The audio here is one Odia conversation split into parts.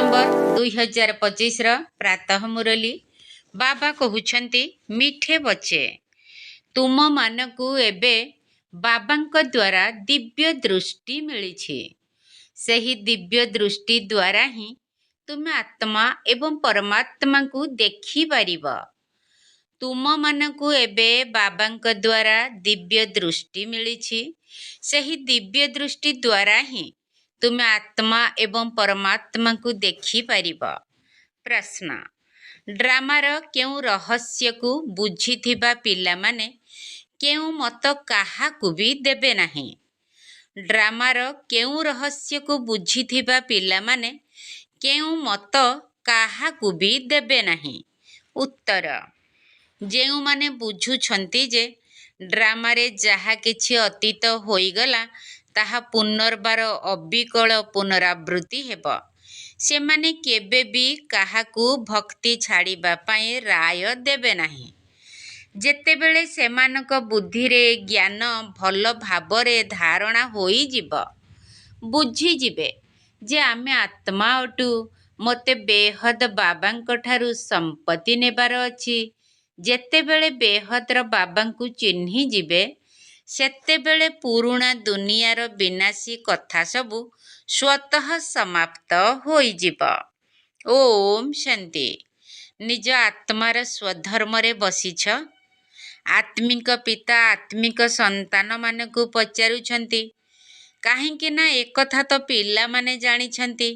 डिसेम्बर 2025 प्रातः मुरली बाबा कहउछंती मिठे बच्चे तुम मानकु एबे बाबांक द्वारा दिव्य दृष्टि मिली। सही दिव्य दृष्टि द्वारा ही तुम आत्मा एवं परमात्मा को देखि पारिब। तुम मानकु एबे बाबांक द्वारा दिव्य दृष्टि मिली। सही दिव्य दृष्टि द्वारा ही तुम आत्मा एवं परमात्मा को देखि पारिब। प्रश्न ड्रामार केउ रहस्य को बुझिथिबा पिला माने केउ मत काहाकु भी देबे नाही। ड्रामार केउ रहस्य को बुझिथिबा पिला माने केउ मत काहाकु भी देबे नाही। उत्तर जेउ माने बुझुछंती जे ड्रामारे जहा किछि अतीत होइगला ताहा पुनर्बार अबिकल पुनरावृत्ति हेब। से माने केबे भी काहाकू भक्ति छाड़िबा पाए राय देबे नाही। जेतेबेले सेमानक बुद्धिरे ज्ञान भल भावरे धारणा होई जिब, बुझी जिबे जे आमे आत्मा अटू, मते बेहद बाबांक ठारू संपत्ति नेबार अछि। जेतेबेले बेहदर बाबांकु चिन्ही जिबे सेतेबेले पुरुणा दुनियार विनाशी कथा सबु स्वतः समाप्त होई जिब। ओम शांति। निज आत्मार स्वधर्मरे बसिछ। आत्मिक पिता आत्मिक संतान मानकु पचारुछंती काहेकि ना एकथा तो पिला माने जानिछंती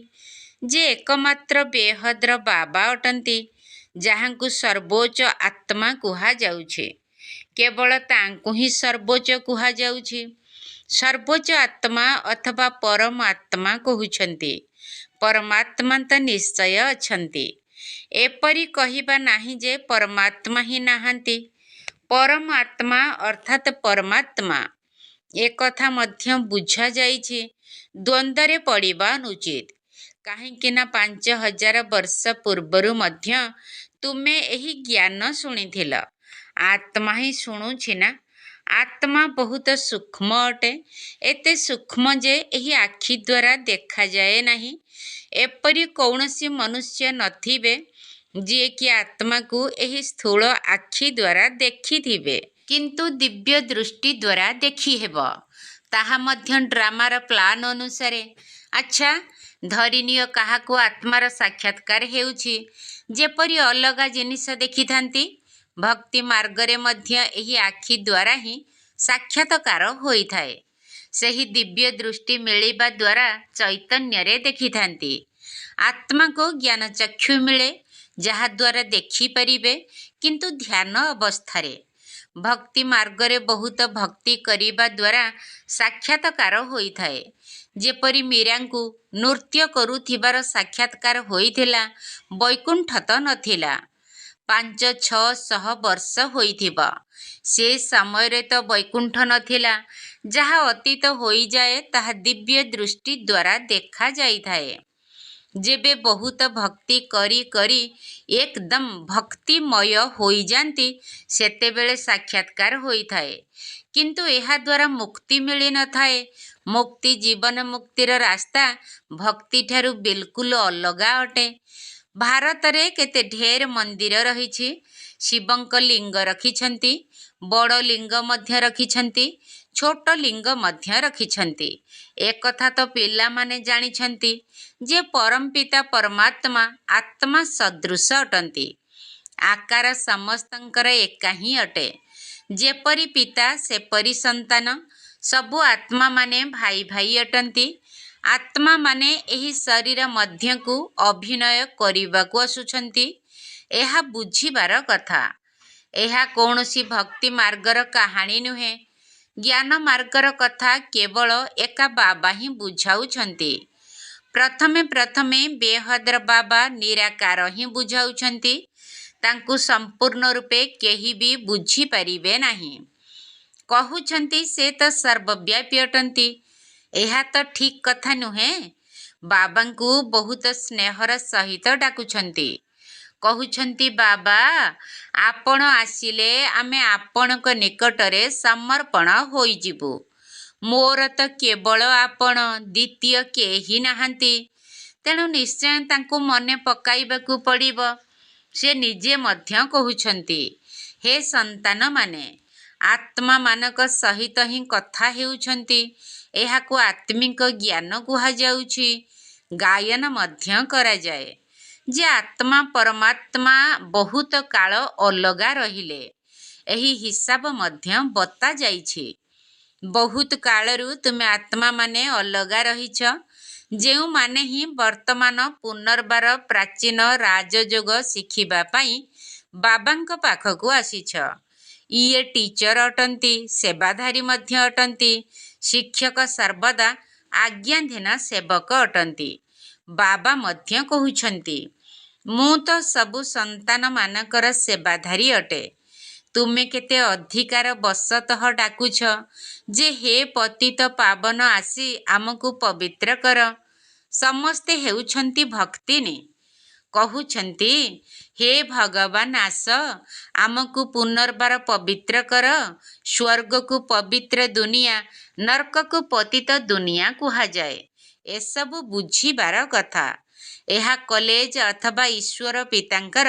जे एकमात्र बेहदर बाबा अटंती जहांकु सर्वोच्च आत्मा कुहा जाउछि। केवल तांकु ही सर्वोच्च कुहा जाउछि। सर्वोच्च आत्मा अथवा परमात्मा कहुछंती। परमात्मा तो निश्चय अछंती। एपरि कहिबा नाही जे परमात्मा ही नाहांती। परमात्मा अर्थात परमात्मा एकथा मध्य बुझा जाइछि। द्वंद्वरे पड़िबा अनुचित। काहेकि ना 5000 वर्ष पूर्वरु मध्य तुमे एही ज्ञान शुणिथिल। आत्मा ही शुणुछि ना। आत्मा बहुत सूक्ष्म अटे। एते सूक्ष्म जे एही आखि द्वारा देखा जाए नाही। एपरि कौनसी मनुष्य नथिबे जे कि आत्मा को एही स्थूल आखि द्वारा देखिथिबे। किंतु दिव्य दृष्टि द्वारा देखि हेब। ताहा मध्य ड्रामार प्लान अनुसारे। अच्छा धरिनिय काहाकू आत्मार साक्षात्कार हेउछि जेपरि अलगा जिनिस देखिथांती। भक्ति मार्गरे मध्य एही आखि द्वारा ही साक्षात्कार होइथाए। सही दिव्य दृष्टि मिलिबा द्वारा चैतन्यरे देखिथांती। आत्मा को ज्ञान चक्षु मिले जहा द्वारा देखि परिबे किंतु ध्यान अवस्थारे। भक्ति मार्गरे बहुत भक्ति करिबा द्वारा साक्षात्कार होइथाए। जेपरि मीरांकु नृत्य करुथिबार साक्षात्कार होइथिला वैकुंठ तो नथिला। 500-600 वर्ष होइथिबा। से समय तो वैकुंठ नथिला। जहा अतीत होई जाए ताहा दिव्य दृष्टि द्वारा देखा जाइथाए। जेबे बहुत भक्ति करी करी एकदम भक्तिमय होई जानती सेतेबेले साक्षात्कार होइथाए। किंतु एहा द्वारा मुक्ति मिली न थाए। मुक्ति जीवन मुक्तिर रास्ता भक्ति ठारू बिल्कुल अलगा अटे। भारत रे केते ढेर मंदिर रहिछि। शिवंक लिंग रखिछंती। बड़ लिंग मध्य रखिछंती। छोट लिंग मध्य रखिछंती। एक कथा तो पिला माने जानिछंती जे परमपिता परमात्मा आत्मा सदृश अटंती। आकार समस्तंकर एका ही अटे। जेपरि पिता सेपरि संतान। सबु आत्मा माने भाई भाई अटंती। आत्मा माने एही शरीर मध्य को अभिनय करिबाकु आसुछंती। एहा बुझिबार कथा। एहा कौनसी भक्ति मार्गर कहानी नुहे। ज्ञान मार्गर कथा केवल एका बाबा ही बुझाउछंती। प्रथमे प्रथमे बेहदर बाबा निराकार ही बुझाउछंती। तांकु संपूर्ण रूपे केही भी बुझी परिबे नाही। कहउछंती से तो सर्वव्यापी अटंती। एहा तो ठीक कथा नुहे। बाबांकु बहुत स्नेहर सहित डाकुछंती। कहउछंती बाबा आपण आसिले आमे आपणक निकटरे समर्पण होई जिबु। मोर तो केवल आपण द्वितीय केही नाहांती। ତେଣୁ ନିଶ୍ଚୟ ତାଙ୍କୁ ମନେ ପକାଇବାକୁ ପଡ଼ିବ। ସେ ନିଜେ ମଧ୍ୟ କହୁଛନ୍ତି, ହେ ସନ୍ତାନମାନେ, ଆତ୍ମାମାନଙ୍କ ସହିତ ହିଁ କଥା ହେଉଛନ୍ତି। ଏହାକୁ ଆତ୍ମିକ ଜ୍ଞାନ କୁହାଯାଉଛି। ଗାୟନ ମଧ୍ୟ କରାଯାଏ ଯେ ଆତ୍ମା ପରମାତ୍ମା ବହୁତ କାଳ ଅଲଗା ରହିଲେ। ଏହି ହିସାବ ମଧ୍ୟ ବତାଯାଇଛି। ବହୁତ କାଳରୁ ତୁମେ ଆତ୍ମାମାନେ ଅଲଗା ରହିଛ, ଯେଉଁମାନେ ହିଁ ବର୍ତ୍ତମାନ ପୁନର୍ବାର ପ୍ରାଚୀନ ରାଜଯୋଗ ଶିଖିବା ପାଇଁ ବାବାଙ୍କ ପାଖକୁ ଆସିଛ। ଇଏ ଟିଚର ଅଟନ୍ତି, ସେବାଧାରୀ ମଧ୍ୟ ଅଟନ୍ତି। ଶିକ୍ଷକ ସର୍ବଦା ଆଜ୍ଞାଧୀନ ସେବକ ଅଟନ୍ତି। ବାବା ମଧ୍ୟ କହୁଛନ୍ତି, ମୁଁ ତ ସବୁ ସନ୍ତାନମାନଙ୍କର ସେବାଧାରୀ ଅଟେ। ତୁମେ କେତେ ଅଧିକାର ବଶତଃ ଡାକୁଛ ଯେ ହେ ପତିତ ପାବନ ଆସି ଆମକୁ ପବିତ୍ର କର। ସମସ୍ତେ ହେଉଛନ୍ତି ଭକ୍ତିନୀ। କହୁଛନ୍ତି, ହେ ଭଗବାନ ଆସ, ଆମକୁ ପୁନର୍ବାର ପବିତ୍ର କର। ସ୍ୱର୍ଗକୁ ପବିତ୍ର ଦୁନିଆ, ନର୍କକୁ ପତିତ ଦୁନିଆ କୁହାଯାଏ। ଏସବୁ ବୁଝିବାର କଥା। ଏହା କଲେଜ ଅଥବା ଈଶ୍ୱର ପିତାଙ୍କର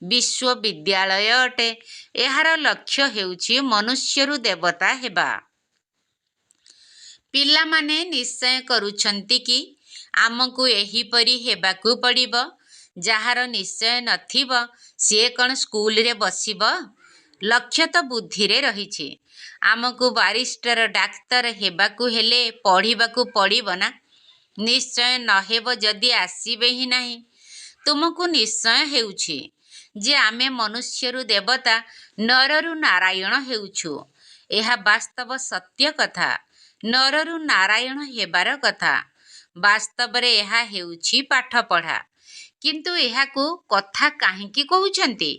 ବିଶ୍ୱବିଦ୍ୟାଳୟ ଅଟେ। ଏହାର ଲକ୍ଷ୍ୟ ହେଉଛି ମନୁଷ୍ୟରୁ ଦେବତା ହେବା। ପିଲାମାନେ ନିଶ୍ଚୟ କରୁଛନ୍ତି କି ଆମକୁ ଏହିପରି ହେବାକୁ ପଡ଼ିବ। ଯାହାର ନିଶ୍ଚୟ ନଥିବ, ସିଏ କ'ଣ ସ୍କୁଲରେ ବସିବ? ଲକ୍ଷ୍ୟ ତ ବୁଦ୍ଧିରେ ରହିଛି। ଆମକୁ ବାରିଷ୍ଟର, ଡାକ୍ତର ହେବାକୁ ହେଲେ ପଢ଼ିବାକୁ ପଡ଼ିବ ନା? ନିଶ୍ଚୟ ନହେବ ଯଦି ଆସିବେ ହିଁ ନାହିଁ। ତୁମକୁ ନିଶ୍ଚୟ ହେଉଛି ଯେ ଆମେ ମନୁଷ୍ୟରୁ ଦେବତା, ନରରୁ ନାରାୟଣ ହେଉଛୁ। ଏହା ବାସ୍ତବ ସତ୍ୟ କଥା। ନରରୁ ନାରାୟଣ ହେବାର କଥା। ବାସ୍ତବରେ ଏହା ହେଉଛି ପାଠପଢ଼ା। କିନ୍ତୁ ଏହାକୁ କଥା କାହିଁକି କହୁଛନ୍ତି?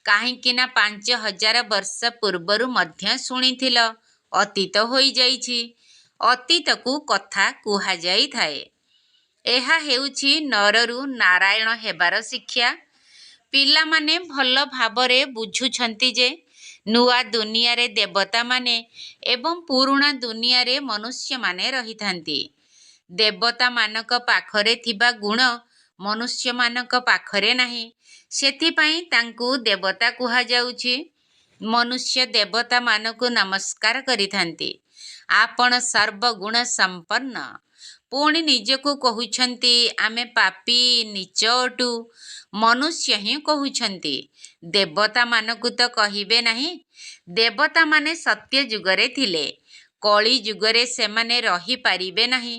କାହିଁକି ନା 5000 ବର୍ଷ ପୂର୍ବରୁ ମଧ୍ୟ ଶୁଣିଥିଲ, ଅତୀତ ହୋଇଯାଇଛି। ଅତୀତକୁ କଥା କୁହାଯାଇଥାଏ। ଏହା ହେଉଛି ନରରୁ ନାରାୟଣ ହେବାର ଶିକ୍ଷା। ପିଲାମାନେ ଭଲ ଭାବରେ ବୁଝୁଛନ୍ତି ଯେ ନୂଆ ଦୁନିଆରେ ଦେବତାମାନେ ଏବଂ ପୁରୁଣା ଦୁନିଆରେ ମନୁଷ୍ୟମାନେ ରହିଥାନ୍ତି। ଦେବତାମାନଙ୍କ ପାଖରେ ଥିବା ଗୁଣ ମନୁଷ୍ୟମାନଙ୍କ ପାଖରେ ନାହିଁ। ସେଥିପାଇଁ ତାଙ୍କୁ ଦେବତା କୁହାଯାଉଛି। ମନୁଷ୍ୟ ଦେବତାମାନଙ୍କୁ ନମସ୍କାର କରିଥାନ୍ତି। ଆପଣ ସର୍ବଗୁଣ ସମ୍ପନ୍ନ। ପୁଣି ନିଜକୁ କହୁଛନ୍ତି, ଆମେ ପାପୀ, ନୀଚ ଅଟୁ। ମନୁଷ୍ୟ ହିଁ କହୁଛନ୍ତି, ଦେବତାମାନଙ୍କୁ ତ କହିବେ ନାହିଁ। ଦେବତାମାନେ ସତ୍ୟ ଯୁଗରେ ଥିଲେ। କଳି ଯୁଗରେ ସେମାନେ ରହିପାରିବେ ନାହିଁ।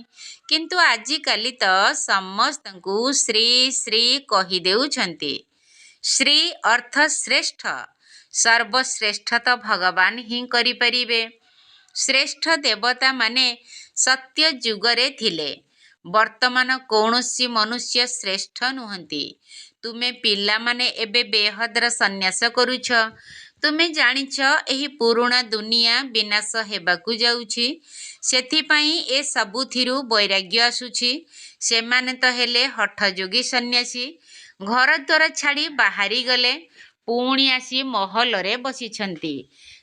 କିନ୍ତୁ ଆଜିକାଲି ତ ସମସ୍ତଙ୍କୁ ଶ୍ରୀ ଶ୍ରୀ କହିଦେଉଛନ୍ତି। ଶ୍ରୀ ଅର୍ଥ ଶ୍ରେଷ୍ଠ। ସର୍ବଶ୍ରେଷ୍ଠ ତ ଭଗବାନ ହିଁ କରିପାରିବେ। ଶ୍ରେଷ୍ଠ ଦେବତାମାନେ ସତ୍ୟ ଯୁଗରେ ଥିଲେ। ବର୍ତ୍ତମାନ କୌଣସି ମନୁଷ୍ୟ ଶ୍ରେଷ୍ଠ ନୁହନ୍ତି। ତୁମେ ପିଲାମାନେ ଏବେ ବେହଦର ସନ୍ନ୍ୟାସ କରୁଛ। ତୁମେ ଜାଣିଛ ଏହି ପୁରୁଣା ଦୁନିଆ ବିନାଶ ହେବାକୁ ଯାଉଛି। ସେଥିପାଇଁ ଏ ସବୁଥିରୁ ବୈରାଗ୍ୟ ଆସୁଛି। ସେମାନେ ତ ହେଲେ ହଠଯୋଗୀ ସନ୍ନ୍ୟାସୀ। ଘରଦ୍ୱାର ଛାଡ଼ି ବାହାରିଗଲେ, ପୁଣି ଆସି ମହଲରେ ବସିଛନ୍ତି।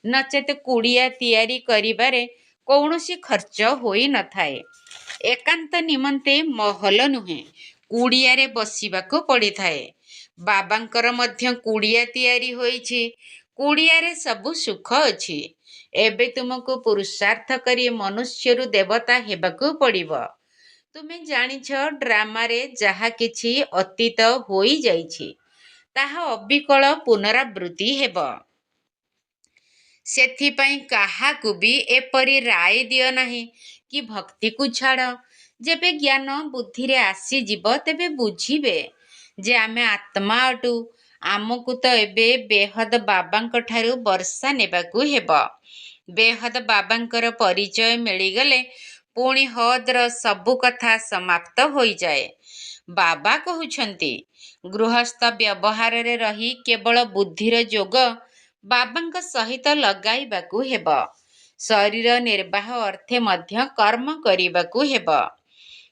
ନଚେତ୍ କୁଡ଼ିଆ ତିଆରି କରିବାରେ କୌଣସି ଖର୍ଚ୍ଚ ହୋଇନଥାଏ। ଏକାନ୍ତ ନିମନ୍ତେ ମହଲ ନୁହେଁ, କୁଡ଼ିଆରେ ବସିବାକୁ ପଡ଼ିଥାଏ। ବାବାଙ୍କର ମଧ୍ୟ କୁଡ଼ିଆ ତିଆରି ହୋଇଛି। କୁଡ଼ିଆରେ ସବୁ ସୁଖ ଅଛି। ଏବେ ତୁମକୁ ପୁରୁଷାର୍ଥ କରି ମନୁଷ୍ୟରୁ ଦେବତା ହେବାକୁ ପଡ଼ିବ। ତୁମେ ଜାଣିଛ, ଡ୍ରାମାରେ ଯାହା କିଛି ଅତୀତ ହୋଇଯାଇଛି, ତାହା ଅବିକଳ ପୁନରାବୃତ୍ତି ହେବ। ସେଥିପାଇଁ କାହାକୁ ବି ଏପରି ରାୟ ଦିଅ ନାହିଁ କି ଭକ୍ତିକୁ ଛାଡ଼। ଯେବେ ଜ୍ଞାନ ବୁଦ୍ଧିରେ ଆସିଯିବ, ତେବେ ବୁଝିବେ ଯେ ଆମେ ଆତ୍ମା ଅଟୁ। ଆମକୁ ତ ଏବେ ବେହଦ ବାବାଙ୍କ ଠାରୁ ବର୍ଷା ନେବାକୁ ହେବ। ବେହଦ ବାବାଙ୍କର ପରିଚୟ ମିଳିଗଲେ ପୁଣି ହଦ୍ର ସବୁ କଥା ସମାପ୍ତ ହୋଇଯାଏ। ବାବା କହୁଛନ୍ତି, ଗୃହସ୍ଥ ବ୍ୟବହାରରେ ରହି କେବଳ ବୁଦ୍ଧିର ଯୋଗ ବାବାଙ୍କ ସହିତ ଲଗାଇବାକୁ ହେବ। ଶରୀର ନିର୍ବାହ ଅର୍ଥେ ମଧ୍ୟ କର୍ମ କରିବାକୁ ହେବ।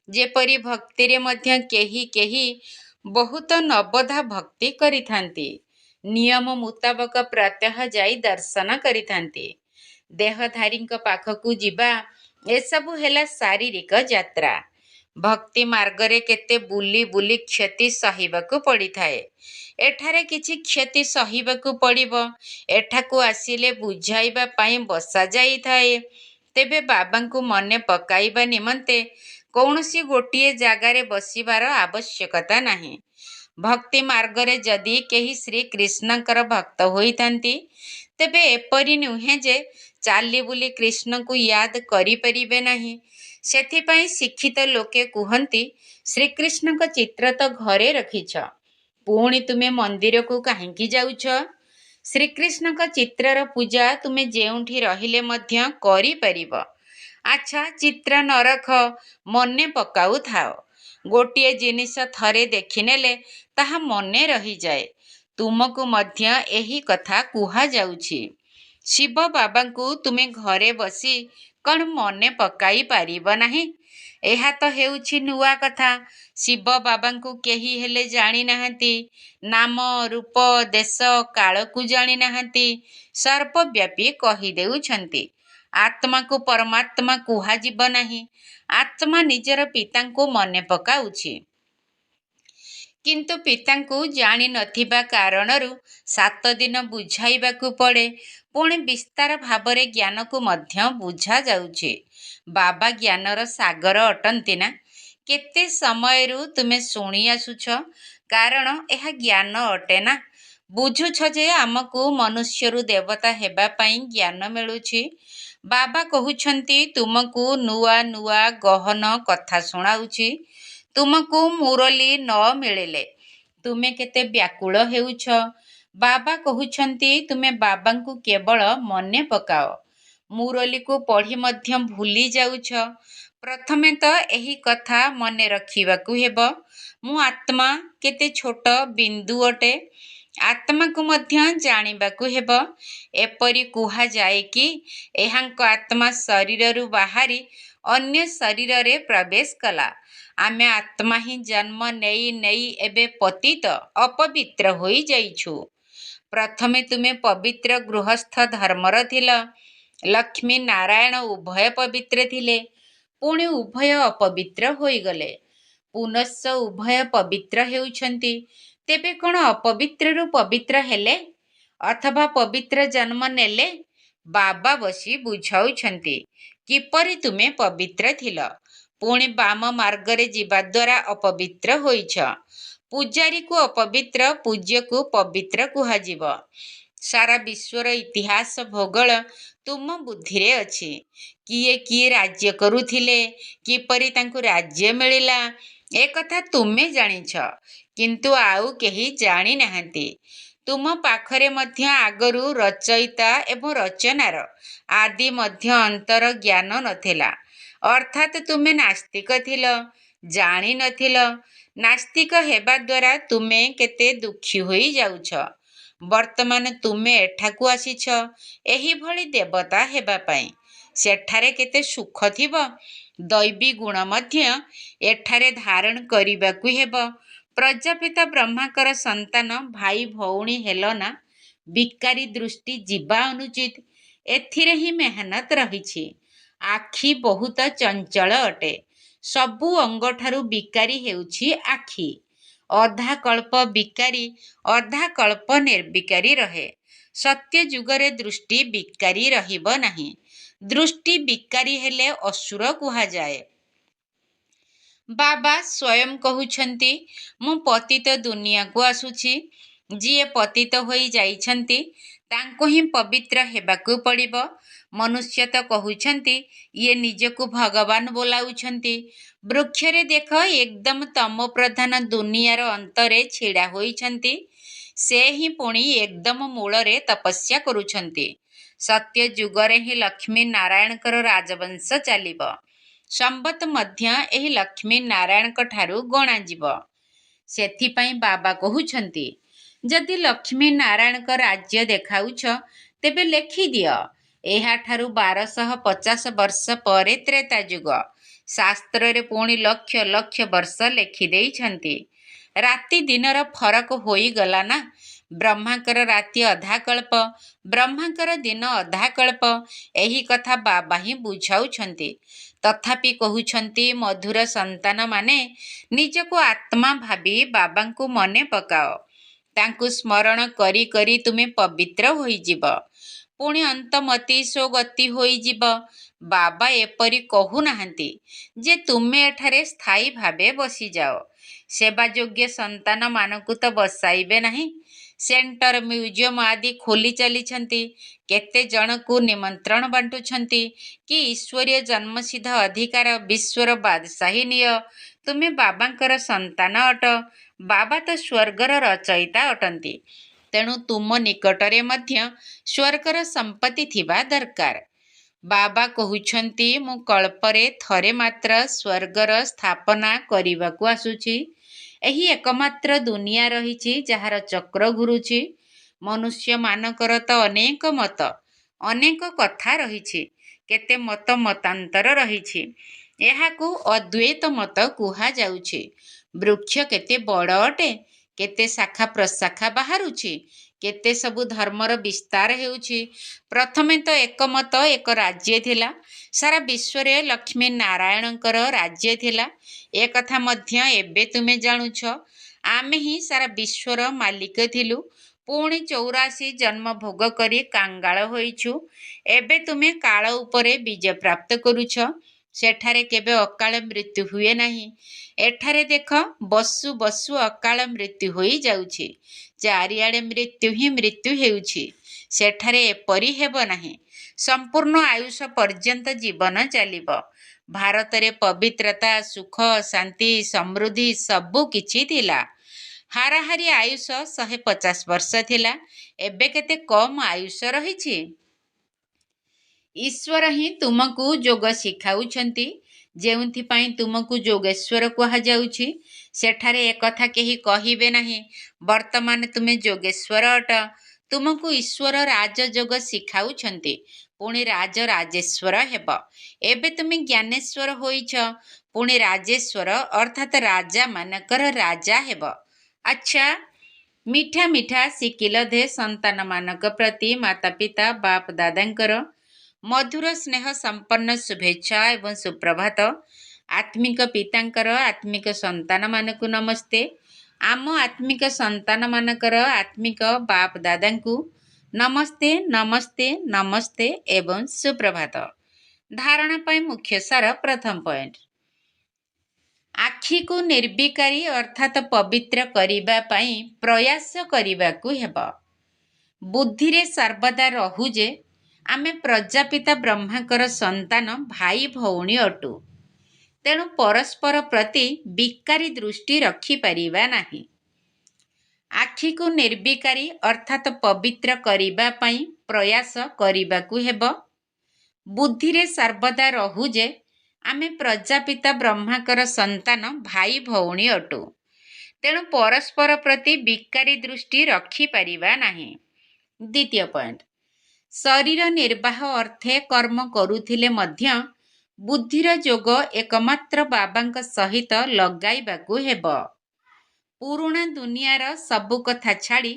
ଯେପରି ଭକ୍ତିରେ ମଧ୍ୟ କେହି କେହି ବହୁତ ନବଧା ଭକ୍ତି କରିଥାନ୍ତି। ନିୟମ ମୁତାବକ ପ୍ରତ୍ୟହ ଯାଇ ଦର୍ଶନ କରିଥାନ୍ତି। ଦେହଧାରୀଙ୍କ ପାଖକୁ ଯିବା, ଏସବୁ ହେଲା ଶାରୀରିକ ଯାତ୍ରା। ଭକ୍ତି ମାର୍ଗରେ କେତେ ବୁଲି ବୁଲି କ୍ଷତି ସହିବାକୁ ପଡ଼ିଥାଏ। ଏଠାରେ କିଛି କ୍ଷତି ସହିବାକୁ ପଡ଼ିବ। ଏଠାକୁ ଆସିଲେ ବୁଝାଇବା ପାଇଁ ବସାଯାଇଥାଏ। ତେବେ ବାବାଙ୍କୁ ମନେ ପକାଇବା ନିମନ୍ତେ କୌଣସି ଗୋଟିଏ ଜାଗାରେ ବସିବାର ଆବଶ୍ୟକତା ନାହିଁ। ଭକ୍ତି ମାର୍ଗରେ ଯଦି କେହି ଶ୍ରୀକୃଷ୍ଣଙ୍କର ଭକ୍ତ ହୋଇଥାନ୍ତି, ତେବେ ଏପରି ନୁହେଁ ଯେ ଚାଲି ବୁଲି କୃଷ୍ଣଙ୍କୁ ୟାଦ କରିପାରିବେ ନାହିଁ। ସେଥିପାଇଁ ଶିକ୍ଷିତ ଲୋକେ କୁହନ୍ତି, ଶ୍ରୀକୃଷ୍ଣଙ୍କ ଚିତ୍ର ତ ଘରେ ରଖିଛ, ପୁଣି ତୁମେ ମନ୍ଦିରକୁ କାହିଁକି ଯାଉଛ? ଶ୍ରୀକୃଷ୍ଣଙ୍କ ଚିତ୍ରର ପୂଜା ତୁମେ ଯେଉଁଠି ରହିଲେ ମଧ୍ୟ କରିପାରିବ। ଆଚ୍ଛା, ଚିତ୍ର ନ ରଖ, ମନେ ପକାଉଥାଅ। ଗୋଟିଏ ଜିନିଷ ଥରେ ଦେଖିନେଲେ ତାହା ମନେ ରହିଯାଏ। ତୁମକୁ ମଧ୍ୟ ଏହି କଥା କୁହାଯାଉଛି। ଶିବ ବାବାଙ୍କୁ ତୁମେ ଘରେ ବସି କ'ଣ ମନେ ପକାଇ ପାରିବ ନାହିଁ? ଏହା ତ ହେଉଛି ନୂଆ କଥା। ଶିବ ବାବାଙ୍କୁ କେହି ହେଲେ ଜାଣିନାହାନ୍ତି। ନାମ, ରୂପ, ଦେଶ, କାଳକୁ ଜାଣିନାହାନ୍ତି। ସର୍ବବ୍ୟାପୀ କହିଦେଉଛନ୍ତି। ଆତ୍ମାକୁ ପରମାତ୍ମା କୁହାଯିବ ନାହିଁ। ଆତ୍ମା ନିଜର ପିତାଙ୍କୁ ମନେ ପକାଉଛି। କିନ୍ତୁ ପିତାଙ୍କୁ ଜାଣିନଥିବା କାରଣରୁ 7 ଦିନ ବୁଝାଇବାକୁ ପଡ଼େ। ପୁଣି ବିସ୍ତାର ଭାବରେ ଜ୍ଞାନକୁ ମଧ୍ୟ ବୁଝାଯାଉଛି। ବାବା ଜ୍ଞାନର ସାଗର ଅଟନ୍ତି ନା? କେତେ ସମୟରୁ ତୁମେ ଶୁଣି ଆସୁଛ, କାରଣ ଏହା ଜ୍ଞାନ ଅଟେ ନା। ବୁଝୁଛ ଯେ ଆମକୁ ମନୁଷ୍ୟରୁ ଦେବତା ହେବା ପାଇଁ ଜ୍ଞାନ ମିଳୁଛି। ବାବା କହୁଛନ୍ତି, ତୁମକୁ ନୂଆ ନୂଆ ଗହନ କଥା ଶୁଣାଉଛି। ତୁମକୁ ମୁରଲି ନ ମିଳିଲେ ତୁମେ କେତେ ବ୍ୟାକୁଳ ହେଉଛ। ବାବା କହୁଛନ୍ତି, ତୁମେ ବାବାଙ୍କୁ କେବଳ ମନେ ପକାଅ। ମୁରଲିକୁ ପଢ଼ି ମଧ୍ୟ ଭୁଲି ଯାଉଛ। ପ୍ରଥମେ ତ ଏହି କଥା ମନେ ରଖିବାକୁ ହେବ, ମୁଁ ଆତ୍ମା କେତେ ଛୋଟ ବିନ୍ଦୁ ଅଟେ। ଆତ୍ମାକୁ ମଧ୍ୟ ଜାଣିବାକୁ ହେବ। ଏପରି କୁହାଯାଏ କି ଏହାଙ୍କ ଆତ୍ମା ଶରୀରରୁ ବାହାରି ଅନ୍ୟ ଶରୀରରେ ପ୍ରବେଶ କଲା। ଆମେ ଆତ୍ମା ହିଁ ଜନ୍ମ ନେଇ ନେଇ ଏବେ ପତିତ ଅପବିତ୍ର ହୋଇଯାଇଛୁ। ପ୍ରଥମେ ତୁମେ ପବିତ୍ର ଗୃହସ୍ଥ ଧର୍ମର ଥିଲ। ଲକ୍ଷ୍ମୀ ନାରାୟଣ ଉଭୟ ପବିତ୍ର ଥିଲେ, ପୁଣି ଉଭୟ ଅପବିତ୍ର ହୋଇଗଲେ। ପୁନଶ୍ଚ ଉଭୟ ପବିତ୍ର ହେଉଛନ୍ତି। ତେବେ କ'ଣ ଅପବିତ୍ରରୁ ପବିତ୍ର ହେଲେ ଅଥବା ପବିତ୍ର ଜନ୍ମ ନେଲେ? ବାବା ବସି ବୁଝାଉଛନ୍ତି, କିପରି ତୁମେ ପବିତ୍ର ଥିଲ, ପୁଣି ବାମ ମାର୍ଗରେ ଯିବା ଦ୍ୱାରା ଅପବିତ୍ର ହୋଇଛ। ପୂଜାରୀକୁ ଅପବିତ୍ର, ପୂଜ୍ୟକୁ ପବିତ୍ର କୁହାଯିବ। ସାରା ବିଶ୍ୱର ଇତିହାସ ଭୂଗୋଳ ତୁମ ବୁଦ୍ଧିରେ ଅଛି। କିଏ କିଏ ରାଜ୍ୟ କରୁଥିଲେ, କିପରି ତାଙ୍କୁ ରାଜ୍ୟ ମିଳିଲା, ଏକଥା ତୁମେ ଜାଣିଛ। କିନ୍ତୁ ଆଉ କେହି ଜାଣିନାହାନ୍ତି। ତୁମ ପାଖରେ ମଧ୍ୟ ଆଗରୁ ରଚୟିତା ଏବଂ ରଚନାର ଆଦି ମଧ୍ୟ ଅନ୍ତର ଜ୍ଞାନ ନଥିଲା। ଅର୍ଥାତ୍ ତୁମେ ନାସ୍ତିକ ଥିଲ, ଜାଣିନଥିଲ। ନାସ୍ତିକ ହେବା ଦ୍ୱାରା ତୁମେ କେତେ ଦୁଃଖୀ ହୋଇଯାଉଛ। ବର୍ତ୍ତମାନ ତୁମେ ଏଠାକୁ ଆସିଛ ଏହିଭଳି ଦେବତା ହେବା ପାଇଁ। ସେଠାରେ କେତେ ସୁଖ ଥିବ। ଦୈବୀ ଗୁଣ ମଧ୍ୟ ଏଠାରେ ଧାରଣ କରିବାକୁ ହେବ। ପ୍ରଜାପିତା ବ୍ରହ୍ମାଙ୍କର ସନ୍ତାନ ଭାଇ ଭଉଣୀ ହେଲ ନା? ବିକାରୀ ଦୃଷ୍ଟି ଯିବା ଅନୁଚିତ। ଏଥିରେ ହିଁ ମେହନତ ରହିଛି। ଆଖି ବହୁତ ଚଞ୍ଚଳ ଅଟେ। ସବୁ ଅଙ୍ଗଠାରୁ ବିକାରୀ ହେଉଛି ଆଖି। ଅଧା କଳ୍ପ ବିକାରୀ, ଅଧା କଳ୍ପ ନିର୍ବିକାରୀ ରହେ। ସତ୍ୟ ଯୁଗରେ ଦୃଷ୍ଟି ବିକାରୀ ରହିବ ନାହିଁ। ଦୃଷ୍ଟି ବିକାରୀ ହେଲେ ଅସୁର କୁହାଯାଏ। ବାବା ସ୍ୱୟଂ କହୁଛନ୍ତି, ମୁଁ ପତିତ ଦୁନିଆକୁ ଆସୁଛି। ଯିଏ ପତିତ ହୋଇ ଯାଇଛନ୍ତି ତାଙ୍କୁ ହିଁ ପବିତ୍ର ହେବାକୁ ପଡ଼ିବ। ମନୁଷ୍ୟ ତ କହୁଛନ୍ତି, ଇଏ ନିଜକୁ ଭଗବାନ ବୋଲାଉଛନ୍ତି। ବୃକ୍ଷରେ ଦେଖ, ଏକଦମ ତମୋ ପ୍ରଧାନ ଦୁନିଆର ଅନ୍ତରେ ଛିଡ଼ା ହୋଇଛନ୍ତି। ସେ ହିଁ ପୁଣି ଏକଦମ ମୂଳରେ ତପସ୍ୟା କରୁଛନ୍ତି। ସତ୍ୟ ଯୁଗରେ ହିଁ ଲକ୍ଷ୍ମୀ ନାରାୟଣଙ୍କର ରାଜବଂଶ ଚାଲିବ। ସମ୍ବତ ମଧ୍ୟ ଏହି ଲକ୍ଷ୍ମୀ ନାରାୟଣଙ୍କ ଠାରୁ ଗଣାଯିବ। ସେଥିପାଇଁ ବାବା କହୁଛନ୍ତି, ଯଦି ଲକ୍ଷ୍ମୀ ନାରାୟଣଙ୍କ ରାଜ୍ୟ ଦେଖାଉଛ, ତେବେ ଲେଖିଦିଅ। ଏହାଠାରୁ 1250 ବର୍ଷ ପରେ ତ୍ରେତା ଯୁଗ। ଶାସ୍ତ୍ରରେ ପୁଣି ଲକ୍ଷ ଲକ୍ଷ ବର୍ଷ ଲେଖିଦେଇଛନ୍ତି। ରାତି ଦିନର ଫରକ ହୋଇଗଲା ନା? ବ୍ରହ୍ମାଙ୍କର ରାତି ଅଧାକଳ୍ପ, ବ୍ରହ୍ମାଙ୍କର ଦିନ ଅଧାକଳ୍ପ। ଏହି କଥା ବାବା ହିଁ ବୁଝାଉଛନ୍ତି। ତଥାପି କହୁଛନ୍ତି ମଧୁର ସନ୍ତାନମାନେ ନିଜକୁ ଆତ୍ମା ଭାବି ବାବାଙ୍କୁ ମନେ ପକାଅ। ତାଙ୍କୁ ସ୍ମରଣ କରି କରି ତୁମେ ପବିତ୍ର ହୋଇଯିବ, ପୁଣି ଅନ୍ତମତି ସ୍ୱଗତି ହୋଇଯିବ। ବାବା ଏପରି କହୁନାହାନ୍ତି ଯେ ତୁମେ ଏଠାରେ ସ୍ଥାୟୀ ଭାବେ ବସିଯାଅ। ସେବା ଯୋଗ୍ୟ ସନ୍ତାନମାନଙ୍କୁ ତ ବସାଇବେ ନାହିଁ। ସେଣ୍ଟର, ମ୍ୟୁଜିୟମ ଆଦି ଖୋଲି ଚାଲିଛନ୍ତି। କେତେ ଜଣକୁ ନିମନ୍ତ୍ରଣ ବାଣ୍ଟୁଛନ୍ତି କି ଈଶ୍ୱରୀୟ ଜନ୍ମସିଦ୍ଧ ଅଧିକାର, ବିଶ୍ୱର ବାଦଶାହୀ ନିଅ, ତୁମେ ବାବାଙ୍କର ସନ୍ତାନ ଅଟ। ବାବା ତ ସ୍ୱର୍ଗର ରଚୟିତା ଅଟନ୍ତି। ତେଣୁ ତୁମ ନିକଟରେ ମଧ୍ୟ ସ୍ୱର୍ଗର ସମ୍ପତ୍ତି ଥିବା ଦରକାର। ବାବା କହୁଛନ୍ତି, ମୁଁ କଳ୍ପରେ ଥରେ ମାତ୍ର ସ୍ୱର୍ଗର ସ୍ଥାପନା କରିବାକୁ ଆସୁଛି। ଏହି ଏକମାତ୍ର ଦୁନିଆ ରହିଛି ଯାହାର ଚକ୍ର ଘୁରୁଛି। ମନୁଷ୍ୟମାନଙ୍କର ତ ଅନେକ ମତ, ଅନେକ କଥା ରହିଛି, କେତେ ମତ ମତାନ୍ତର ରହିଛି। ଏହାକୁ ଅଦ୍ୱୈତ ମତ କୁହାଯାଉଛି। ବୃକ୍ଷ କେତେ ବଡ଼ ଅଟେ, କେତେ ଶାଖା ପ୍ରଶାଖା ବାହାରୁଛି, କେତେ ସବୁ ଧର୍ମର ବିସ୍ତାର ହେଉଛି। ପ୍ରଥମେ ତ ଏକ ମତ, ଏକ ରାଜ୍ୟ ଥିଲା। ସାରା ବିଶ୍ୱରେ ଲକ୍ଷ୍ମୀ ନାରାୟଣଙ୍କର ରାଜ୍ୟ ଥିଲା। ଏ କଥା ମଧ୍ୟ ଏବେ ତୁମେ ଜାଣୁଛ। ଆମେ ହିଁ ସାରା ବିଶ୍ୱର ମାଲିକ ଥିଲୁ। ପୁଣି 84 ଜନ୍ମ ଭୋଗ କରି କାଙ୍ଗାଳ ହୋଇଛୁ। ଏବେ ତୁମେ କାଳ ଉପରେ ବିଜୟ ପ୍ରାପ୍ତ କରୁଛ। ସେଠାରେ କେବେ ଅକାଳ ମୃତ୍ୟୁ ହୁଏ ନାହିଁ। ଏଠାରେ ଦେଖ, ବସୁ ବସୁ ଅକାଳ ମୃତ୍ୟୁ ହୋଇଯାଉଛି। ଚାରିଆଡ଼େ ମୃତ୍ୟୁ ହିଁ ମୃତ୍ୟୁ ହେଉଛି। ସେଠାରେ ଏପରି ହେବ ନାହିଁ। ସମ୍ପୂର୍ଣ୍ଣ ଆୟୁଷ ପର୍ଯ୍ୟନ୍ତ ଜୀବନ ଚାଲିବ। ଭାରତରେ ପବିତ୍ରତା, ସୁଖ, ଶାନ୍ତି, ସମୃଦ୍ଧି ସବୁ କିଛି ଥିଲା। ହାରାହାରି ଆୟୁଷ 150 ବର୍ଷ ଥିଲା। ଏବେ କେତେ କମ୍ ଆୟୁଷ ରହିଛି। ଈଶ୍ୱର ହିଁ ତୁମକୁ ଯୋଗ ଶିଖାଉଛନ୍ତି। ଯେଉଁଥିପାଇଁ ତୁମକୁ ଯୋଗେଶ୍ୱର କୁହାଯାଉଛି। ସେଠାରେ ଏକଥା କେହି କହିବେ ନାହିଁ, ବର୍ତ୍ତମାନ ତୁମେ ଯୋଗେଶ୍ୱର ଅଟ। ତୁମକୁ ଈଶ୍ୱର ରାଜଯୋଗ ଶିଖାଉଛନ୍ତି, ପୁଣି ରାଜରାଜେଶ୍ୱର ହେବ। ଏବେ ତୁମେ ଜ୍ଞାନେଶ୍ୱର ହୋଇଛ, ପୁଣି ରାଜେଶ୍ୱର ଅର୍ଥାତ୍ ରାଜାମାନଙ୍କର ରାଜା ହେବ। ଆଚ୍ଛା, ମିଠା ମିଠା ଶିଖିଲ ଦେ ସନ୍ତାନମାନଙ୍କ ପ୍ରତି ମାତା ପିତା ବାପ ଦାଦାଙ୍କର ମଧୁର ସ୍ନେହ ସମ୍ପନ୍ନ ଶୁଭେଚ୍ଛା ଏବଂ ସୁପ୍ରଭାତ। ଆତ୍ମିକ ପିତାଙ୍କର ଆତ୍ମିକ ସନ୍ତାନମାନଙ୍କୁ ନମସ୍ତେ। ଆମ ଆତ୍ମିକ ସନ୍ତାନମାନଙ୍କର ଆତ୍ମିକ ବାପ ଦାଦାଙ୍କୁ ନମସ୍ତେ, ନମସ୍ତେ, ନମସ୍ତେ ଏବଂ ସୁପ୍ରଭାତ। ଧାରଣା ପାଇଁ ମୁଖ୍ୟ ସାର। ପ୍ରଥମ ପଏଣ୍ଟ, ଆଖିକୁ ନିର୍ବିକାରୀ ଅର୍ଥାତ୍ ପବିତ୍ର କରିବା ପାଇଁ ପ୍ରୟାସ କରିବାକୁ ହେବ। ବୁଦ୍ଧିରେ ସର୍ବଦା ରହୁ ଯେ ଆମେ ପ୍ରଜାପିତା ବ୍ରହ୍ମାଙ୍କର ସନ୍ତାନ ଭାଇ ଭଉଣୀ ଅଟୁ। ତେଣୁ ପରସ୍ପର ପ୍ରତି ବିକାରୀ ଦୃଷ୍ଟି ରଖିପାରିବା ନାହିଁ। ଆଖିକୁ ନିର୍ବିକାରୀ ଅର୍ଥାତ୍ ପବିତ୍ର କରିବା ପାଇଁ ପ୍ରୟାସ କରିବାକୁ ହେବ। ବୁଦ୍ଧିରେ ସର୍ବଦା ରହୁ ଯେ ଆମେ ପ୍ରଜାପିତା ବ୍ରହ୍ମାଙ୍କର ସନ୍ତାନ ଭାଇ ଭଉଣୀ ଅଟୁ। ତେଣୁ ପରସ୍ପର ପ୍ରତି ବିକାରୀ ଦୃଷ୍ଟି ରଖିପାରିବା ନାହିଁ। ଦ୍ୱିତୀୟ ପଏଣ୍ଟ, ଶରୀର ନିର୍ବାହ ଅର୍ଥେ କର୍ମ କରୁଥିଲେ ମଧ୍ୟ ବୁଦ୍ଧିର ଯୋଗ ଏକମାତ୍ର ବାବାଙ୍କ ସହିତ ଲଗାଇବାକୁ ହେବ। ପୁରୁଣା ଦୁନିଆର ସବୁ କଥା ଛାଡ଼ି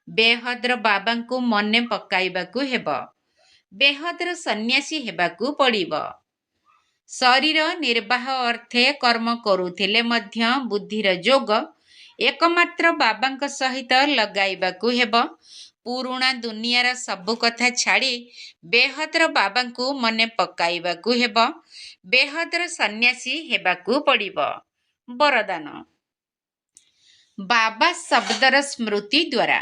ବେହଦର ବାବାଙ୍କୁ ମନେ ପକାଇବାକୁ ହେବ। ବେହଦର ସନ୍ନ୍ୟାସୀ ହେବାକୁ ପଡ଼ିବ। ଶରୀର ନିର୍ବାହ ଅର୍ଥେ କର୍ମ କରୁଥିଲେ ମଧ୍ୟ ବୁଦ୍ଧିର ଯୋଗ ଏକମାତ୍ର ବାବାଙ୍କ ସହିତ ଲଗାଇବାକୁ ହେବ। ପୁରୁଣା ଦୁନିଆର ସବୁ କଥା ଛାଡ଼ି ବେହଦର ବାବାଙ୍କୁ ମନେ ପକାଇବାକୁ ହେବ। ବେହଦର ସନ୍ନ୍ୟାସୀ ହେବାକୁ ପଡ଼ିବ। ବରଦାନ, ବାବା ଶବ୍ଦର ସ୍ମୃତି ଦ୍ୱାରା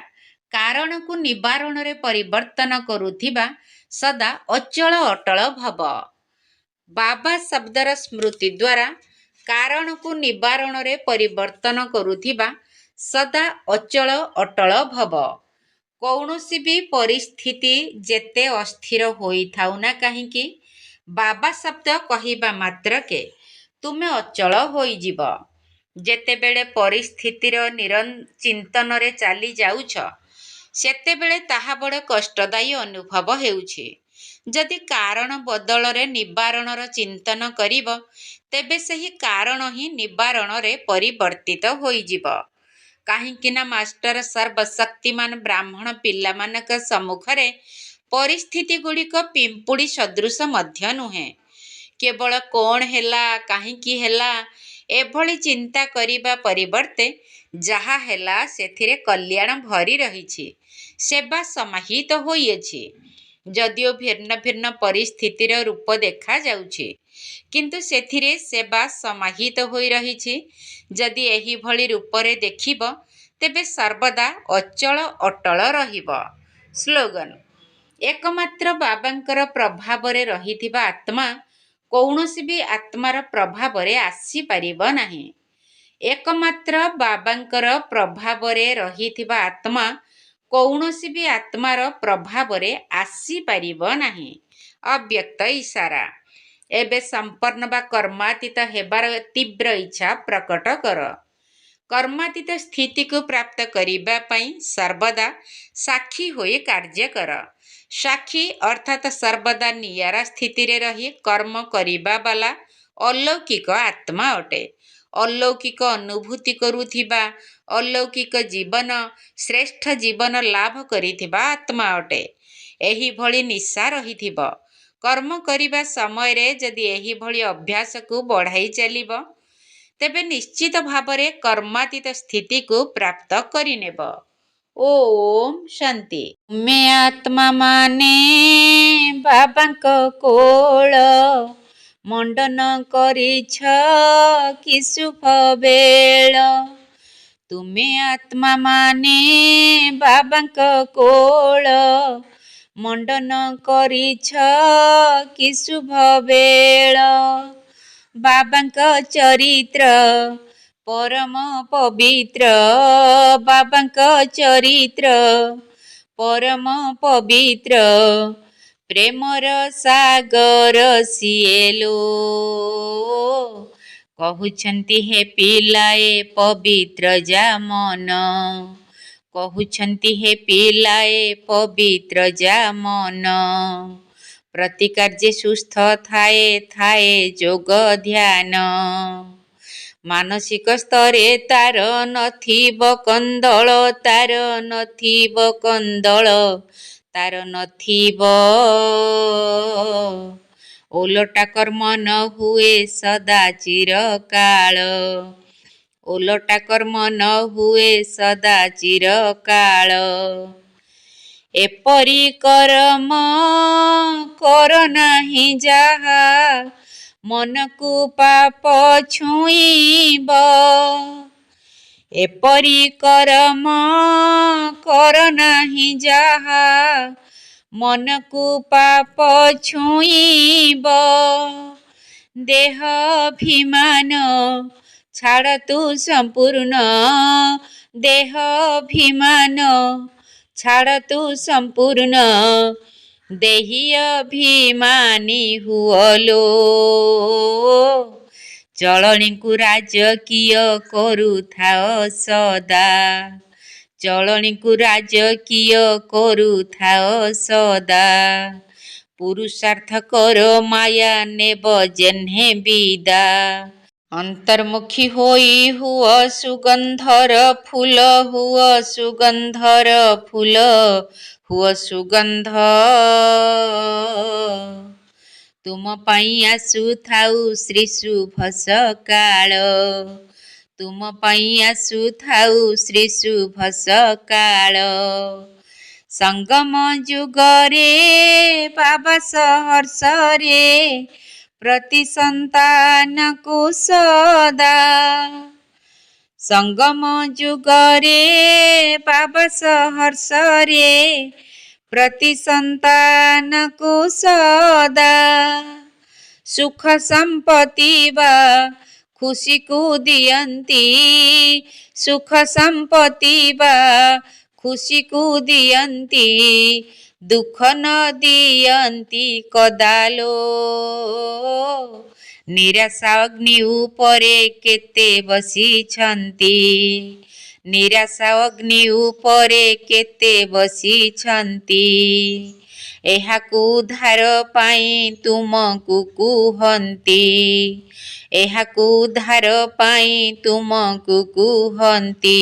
କାରଣକୁ ନିବାରଣରେ ପରିବର୍ତ୍ତନ କରୁଥିବା ସଦା ଅଚଳ ଅଟଳ ଭବ। ବାବା ଶବ୍ଦର ସ୍ମୃତି ଦ୍ୱାରା କାରଣକୁ ନିବାରଣରେ ପରିବର୍ତ୍ତନ କରୁଥିବା ସଦା ଅଚଳ ଅଟଳ ଭବ। କୌଣସି ବି ପରିସ୍ଥିତି ଯେତେ ଅସ୍ଥିର ହୋଇଥାଉ ନା କାହିଁକି, ବାବା ଶବ୍ଦ କହିବା ମାତ୍ରକେ ତୁମେ ଅଚଳ ହୋଇଯିବ। ଯେତେବେଳେ ପରିସ୍ଥିତିର ଚିନ୍ତନରେ ଚାଲି ଯାଉଛ, ସେତେବେଳେ ତାହା ବଡ଼ କଷ୍ଟଦାୟୀ ଅନୁଭବ ହେଉଛି। ଯଦି କାରଣ ବଦଳରେ ନିବାରଣର ଚିନ୍ତନ କରିବ, ତେବେ ସେହି କାରଣ ହିଁ ନିବାରଣରେ ପରିବର୍ତ୍ତିତ ହୋଇଯିବ। କାହିଁକି ନା ମାଷ୍ଟର ସର୍ବଶକ୍ତିମାନ ବ୍ରାହ୍ମଣ ପିଲାମାନଙ୍କ ସମ୍ମୁଖରେ ପରିସ୍ଥିତି ଗୁଡ଼ିକ ପିମ୍ପୁଡ଼ି ସଦୃଶ ମଧ୍ୟ ନୁହେଁ। କେବଳ କ'ଣ ହେଲା, କାହିଁକି ହେଲା ଏଭଳି ଚିନ୍ତା କରିବା ପରିବର୍ତ୍ତେ ଯାହା ହେଲା ସେଥିରେ କଲ୍ୟାଣ ଭରି ରହିଛି, ସେବା ସମାହିତ ହୋଇଅଛି। ଯଦିଓ ଭିନ୍ନ ଭିନ୍ନ ପରିସ୍ଥିତିର ରୂପ ଦେଖାଯାଉଛି, କିନ୍ତୁ ସେଥିରେ ସେବା ସମାହିତ ହୋଇ ରହିଛି। ଯଦି ଏହିଭଳି ରୂପରେ ଦେଖିବ, ତେବେ ସର୍ବଦା ଅଚଳ ଅଟଳ ରହିବ। ସ୍ଲୋଗାନ: ଏକମାତ୍ର ବାବାଙ୍କର ପ୍ରଭାବରେ ରହିଥିବା ଆତ୍ମା କୌଣସି ବି ଆତ୍ମାର ପ୍ରଭାବରେ ଆସିପାରିବ ନାହିଁ। ଏକମାତ୍ର ବାବାଙ୍କର ପ୍ରଭାବରେ ରହିଥିବା ଆତ୍ମା କୌଣସି ବି ଆତ୍ମାର ପ୍ରଭାବରେ ଆସିପାରିବ ନାହିଁ। ଅବ୍ୟକ୍ତ ଇସାରା: ଏବେ ସମ୍ପନ୍ନ ବା କର୍ମାତୀତ ହେବାର ତୀବ୍ର ଇଚ୍ଛା ପ୍ରକଟ କର। କର୍ମାତୀତ ସ୍ଥିତିକୁ ପ୍ରାପ୍ତ କରିବା ପାଇଁ ସର୍ବଦା ସାକ୍ଷୀ ହୋଇ କାର୍ଯ୍ୟ କର। ସାକ୍ଷୀ ଅର୍ଥାତ୍ ସର୍ବଦା ନିଆରା ସ୍ଥିତିରେ ରହି କର୍ମ କରିବା ବାଲା ଅଲୌକିକ ଆତ୍ମା ଅଟେ। ଅଲୌକିକ ଅନୁଭୂତି କରୁଥିବା, ଅଲୌକିକ ଜୀବନ, ଶ୍ରେଷ୍ଠ ଜୀବନ ଲାଭ କରିଥିବା ଆତ୍ମା ଅଟେ। ଏହିଭଳି ନିଶା ରହିଥିବ। କର୍ମ କରିବା ସମୟରେ ଯଦି ଏହିଭଳି ଅଭ୍ୟାସକୁ ବଢ଼ାଇ ଚାଲିବ, ତେବେ ନିଶ୍ଚିତ ଭାବରେ କର୍ମାତୀତ ସ୍ଥିତିକୁ ପ୍ରାପ୍ତ କରିନେବ। ଓମ୍ ଶାନ୍ତି। ତୁମେ ଆତ୍ମାମାନେ ବାବାଙ୍କ କୋଳ ମଣ୍ଡନ କରିଛ କି ଶୁଭ ବେଳ। ତୁମେ ଆତ୍ମାମାନେ ବାବାଙ୍କ କୋଳ ମଣ୍ଡନ କରିଛ କି ଶୁଭ ବେଳ। ବାବାଙ୍କ ଚରିତ୍ର ପରମ ପବିତ୍ର, ବାବାଙ୍କ ଚରିତ୍ର ପରମ ପବିତ୍ର, ପ୍ରେମର ସାଗର ସିଏଲୋ। କହୁଛନ୍ତି ହେ ପିଲାଏ ପବିତ୍ର ଯା ମନ, କହୁଛନ୍ତି ହେ ପିଲାଏ ପବିତ୍ର ଯା ମନ। ପ୍ରତି କାର୍ଯ୍ୟ ସୁସ୍ଥ ଥାଏ ଥାଏ ଯୋଗ ଧ୍ୟାନ। ମାନସିକ ସ୍ତରେ ତାର ନଥିବ କନ୍ଦଳ, ତାର ନଥିବ କନ୍ଦଳ, ତାର ନଥିବ। ଓଲଟା କର୍ମ ନ ହୁଏ ସଦା ଚିରକାଳ, ଓଲଟା କର୍ମ ନ ହୁଏ ସଦା ଚିରକାଳ। ଏପରି କର୍ମ କର ନାହିଁ ଯାହା ମନକୁ ପାପ ଛୁଇଁବ। ଏପରି କର୍ମ କର ନାହିଁ ଯାହା ମନକୁ ପାପ ଛୁଇଁବ। ଦେହ ଅଭିମାନ ଛାଡ଼ ତୁ ସମ୍ପୂର୍ଣ୍ଣ, ଦେହ ଅଭିମାନ ଛାଡ଼ ତୁ ସମ୍ପୂର୍ଣ୍ଣ। ଦେହି ଅଭିମାନୀ ହୁଅଲୋ, ଚଳଣିକୁ ରାଜକୀୟ କରୁଥାଅ ସଦା, ଚଳଣିକୁ ରାଜକୀୟ କରୁଥାଅ ସଦା। ପୁରୁଷାର୍ଥ କର ମାୟା ନେବ ଯେହ୍ନେ ବିଦା। ଅନ୍ତର୍ମୁଖୀ ହୋଇ ହୁଅ ସୁଗନ୍ଧର ଫୁଲ, ହୁଅ ସୁଗନ୍ଧର ଫୁଲ, ହୁଅ ସୁଗନ୍ଧ। ତୁମ ପାଇଁ ଆସୁଥାଉ ଶ୍ରୀ ଶୁଭ ସକାଳ, ତୁମ ପାଇଁ ଆସୁଥାଉ ଶ୍ରୀ ଶୁଭ ସକାଳ। ସଙ୍ଗମ ଯୁଗରେ ବାବା ସହର୍ଷରେ ପ୍ରତି ସନ୍ତାନକୁ ସଦା। ସଙ୍ଗମ ଯୁଗରେ ବାବା ସହର୍ଷରେ ପ୍ରତି ସନ୍ତାନକୁ ସଦା। ସୁଖ ସମ୍ପତ୍ତି ବା ଖୁସିକୁ ଦିଅନ୍ତି, ସୁଖ ସମ୍ପତ୍ତି ବା ଖୁସିକୁ ଦିଅନ୍ତି, ଦୁଃଖ ନ ଦିଅନ୍ତି କଦାଲୋ। ନିରାଶା ଅଗ୍ନି ଉପରେ କେତେ ବସିଛନ୍ତି, ନିରାଶା ଅଗ୍ନି ଉପରେ କେତେ ବସିଛନ୍ତି। ଏହାକୁ ଉଦ୍ଧାର ପାଇଁ ତୁମକୁ କୁହନ୍ତି, ଏହାକୁ ଉଦ୍ଧାର ପାଇଁ ତୁମକୁ କୁହନ୍ତି।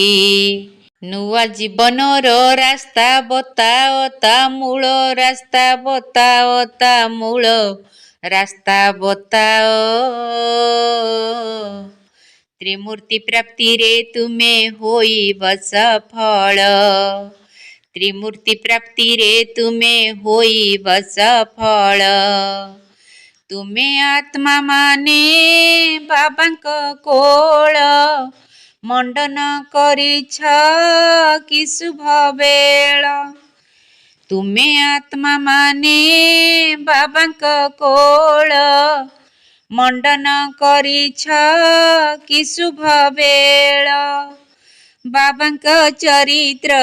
ନୂଆ ଜୀବନର ରାସ୍ତା ବତାଅ ତା ମୂଳ, ରାସ୍ତା ବତାଅ ତା ମୂଳ, ରାସ୍ତା ବତାଅ। ତ୍ରିମୂର୍ତ୍ତି ପ୍ରାପ୍ତିରେ ତୁମେ ହୋଇବ ସଫଳ। ତ୍ରିମୂର୍ତ୍ତି ପ୍ରାପ୍ତିରେ ତୁମେ ହୋଇବ ସଫଳ। ତୁମେ ଆତ୍ମା ମାନେ ବାବାଙ୍କ କୋଳ ମଣ୍ଡନ କରିଛ କି ଶୁଭ ବେଳ। ତୁମେ ଆତ୍ମା ମାନେ ବାବାଙ୍କ କୋଳ ମଣ୍ଡନ କରିଛ କି ଶୁଭ ବେଳ। ବାବାଙ୍କ ଚରିତ୍ର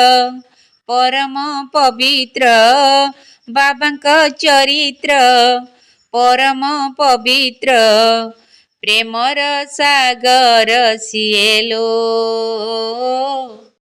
ପରମ ପବିତ୍ର। ବାବାଙ୍କ ଚରିତ୍ର ପରମ ପବିତ୍ର। ପ୍ରେମର ସାଗର ସିଏ ଲୋ।